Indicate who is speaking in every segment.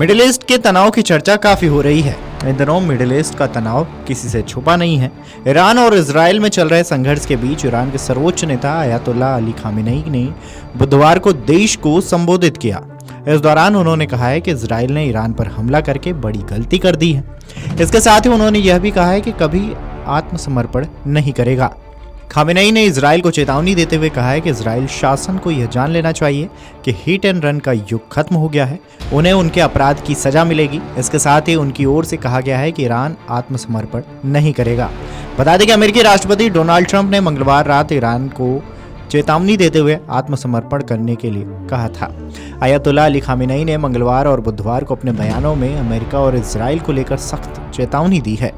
Speaker 1: Middle east के तनाव की चर्चा काफी हो रही है। इन दिनों मिडिल ईस्ट का तनाव किसी से छुपा नहीं है। ईरान और इजराइल में चल रहे संघर्ष के बीच ईरान के सर्वोच्च नेता अयातुल्लाह अली खामेनेई ने बुधवार को देश को संबोधित किया। इस दौरान उन्होंने कहा है कि इजराइल ने ईरान पर हमला करके बड़ी गलती कर दी है। इसके साथ ही उन्होंने यह भी कहा है कि कभी आत्मसमर्पण नहीं करेगा। खामेनेई ने इजराइल को चेतावनी देते हुए कहा है कि इजराइल शासन को यह जान लेना चाहिए कि हिट एंड रन का युग खत्म हो गया है, उन्हें उनके अपराध की सजा मिलेगी। इसके साथ ही उनकी ओर से कहा गया है कि ईरान आत्मसमर्पण नहीं करेगा। बता दें कि अमेरिकी राष्ट्रपति डोनाल्ड ट्रंप ने मंगलवार रात ईरान को चेतावनी देते हुए आत्मसमर्पण करने के लिए कहा था। अयातुल्लाह अली खामेनेई ने मंगलवार और बुधवार को अपने बयानों में अमेरिका और इजराइल को लेकर सख्त चेतावनी दी है।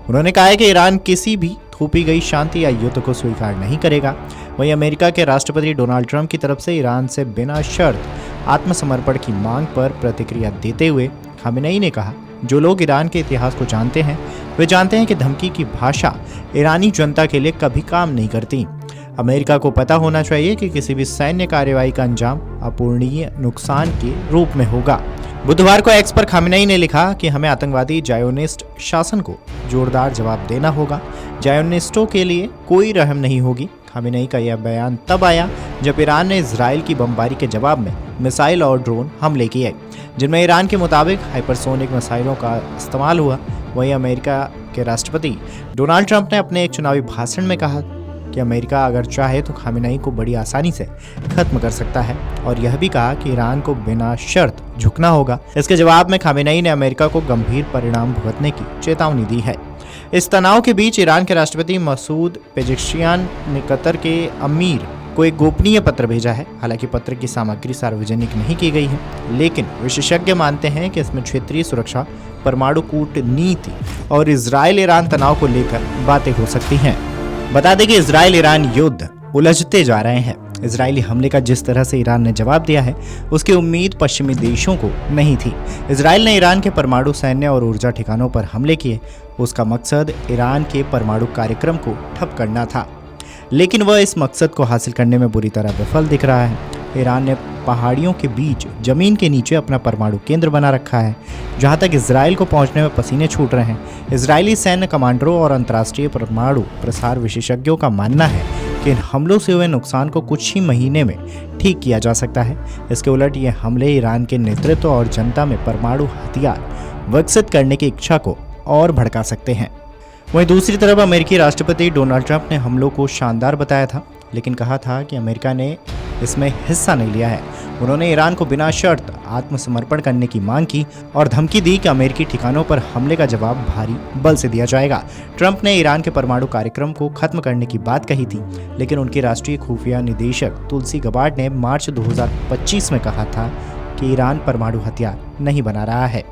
Speaker 1: उन्होंने कहा है कि ईरान किसी भी थोपी गई शांति या युद्ध को स्वीकार नहीं करेगा। वहीं अमेरिका के राष्ट्रपति डोनाल्ड ट्रंप की तरफ से ईरान से बिना शर्त आत्मसमर्पण की मांग पर प्रतिक्रिया देते हुए खामेनेई ने कहा, जो लोग ईरान के इतिहास को जानते हैं वे जानते हैं कि धमकी की भाषा ईरानी जनता के लिए कभी काम नहीं करती। अमेरिका को पता होना चाहिए कि किसी भी सैन्य कार्रवाई का अंजाम अपूरणीय नुकसान के रूप में होगा। बुधवार को एक्स पर खामेनेई ने लिखा कि हमें आतंकवादी जायोनिस्ट शासन को जोरदार जवाब देना होगा। जायोनिस्टों के लिए कोई रहम नहीं होगी। खामेनेई का यह बयान तब आया जब ईरान ने इजराइल की बमबारी के जवाब में मिसाइल और ड्रोन हमले किए, जिनमें ईरान के मुताबिक हाइपरसोनिक मिसाइलों का इस्तेमाल हुआ। वहीं अमेरिका के राष्ट्रपति डोनाल्ड ट्रंप ने अपने एक चुनावी भाषण में कहा कि अमेरिका अगर चाहे तो खामेनेई को बड़ी आसानी से खत्म कर सकता है, और यह भी कहा कि ईरान को बिना शर्त झुकना होगा। इसके जवाब में खामेनेई ने अमेरिका को गंभीर परिणाम भुगतने की चेतावनी दी है। इस तनाव के बीच ईरान के राष्ट्रपति मसूद पेजेश्कियान ने कतर के अमीर को एक गोपनीय पत्र भेजा है। हालांकि पत्र की सामग्री सार्वजनिक नहीं की गई है, लेकिन विशेषज्ञ मानते हैं कि इसमें क्षेत्रीय सुरक्षा, परमाणु कूटनीति और इजराइल ईरान तनाव को लेकर बातें हो सकती हैं। बता दें कि इजराइल ईरान युद्ध उलझते जा रहे हैं। इजरायली हमले का जिस तरह से ईरान ने जवाब दिया है, उसकी उम्मीद पश्चिमी देशों को नहीं थी। इजराइल ने ईरान के परमाणु सैन्य और ऊर्जा ठिकानों पर हमले किए। उसका मकसद ईरान के परमाणु कार्यक्रम को ठप करना था, लेकिन वह इस मकसद को हासिल करने में बुरी तरह विफल दिख रहा है। ईरान ने पहाड़ियों के बीच जमीन के नीचे अपना परमाणु केंद्र बना रखा है, जहां तक इजराइल को पहुंचने में पसीने छूट रहे हैं। इजरायली सैन्य कमांडरों और अंतर्राष्ट्रीय परमाणु प्रसार विशेषज्ञों का मानना है कि इन हमलों से हुए नुकसान को कुछ ही महीने में ठीक किया जा सकता है। इसके उलट ये हमले ईरान के नेतृत्व और जनता में परमाणु हथियार विकसित करने की इच्छा को और भड़का सकते हैं। वहीं दूसरी तरफ अमेरिकी राष्ट्रपति डोनाल्ड ट्रंप ने हमलों को शानदार बताया था, लेकिन कहा था कि अमेरिका ने इसमें हिस्सा नहीं लिया है। उन्होंने ईरान को बिना शर्त आत्मसमर्पण करने की मांग की और धमकी दी कि अमेरिकी ठिकानों पर हमले का जवाब भारी बल से दिया जाएगा। ट्रंप ने ईरान के परमाणु कार्यक्रम को खत्म करने की बात कही थी, लेकिन उनकी राष्ट्रीय खुफिया निदेशक तुलसी गबार्ड ने मार्च 2025 में कहा था कि ईरान परमाणु हथियार नहीं बना रहा है।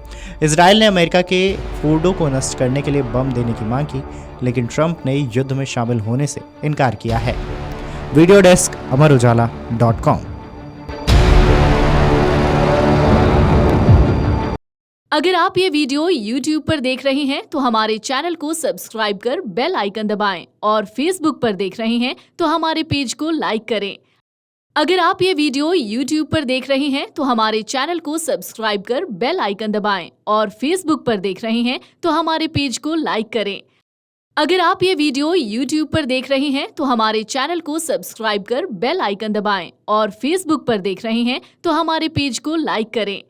Speaker 1: इजराइल ने अमेरिका के फोर्डो को नष्ट करने के लिए बम देने की मांग की, लेकिन ट्रंप ने युद्ध में शामिल होने से इनकार किया है। वीडियो डेस्क अमरउजाला.com।
Speaker 2: अगर आप ये वीडियो YouTube पर देख रहे हैं तो हमारे चैनल को सब्सक्राइब कर बेल आइकन दबाएं, और Facebook पर देख रहे हैं तो हमारे पेज को लाइक करें। अगर आप ये वीडियो YouTube पर देख रहे हैं तो हमारे चैनल को सब्सक्राइब कर बेल आइकन दबाएं, और Facebook पर देख रहे हैं तो हमारे पेज को लाइक करें। अगर आप ये वीडियो YouTube पर देख रहे हैं तो हमारे चैनल को सब्सक्राइब कर बेल आइकन दबाएं, और Facebook पर देख रहे हैं तो हमारे पेज को लाइक करें।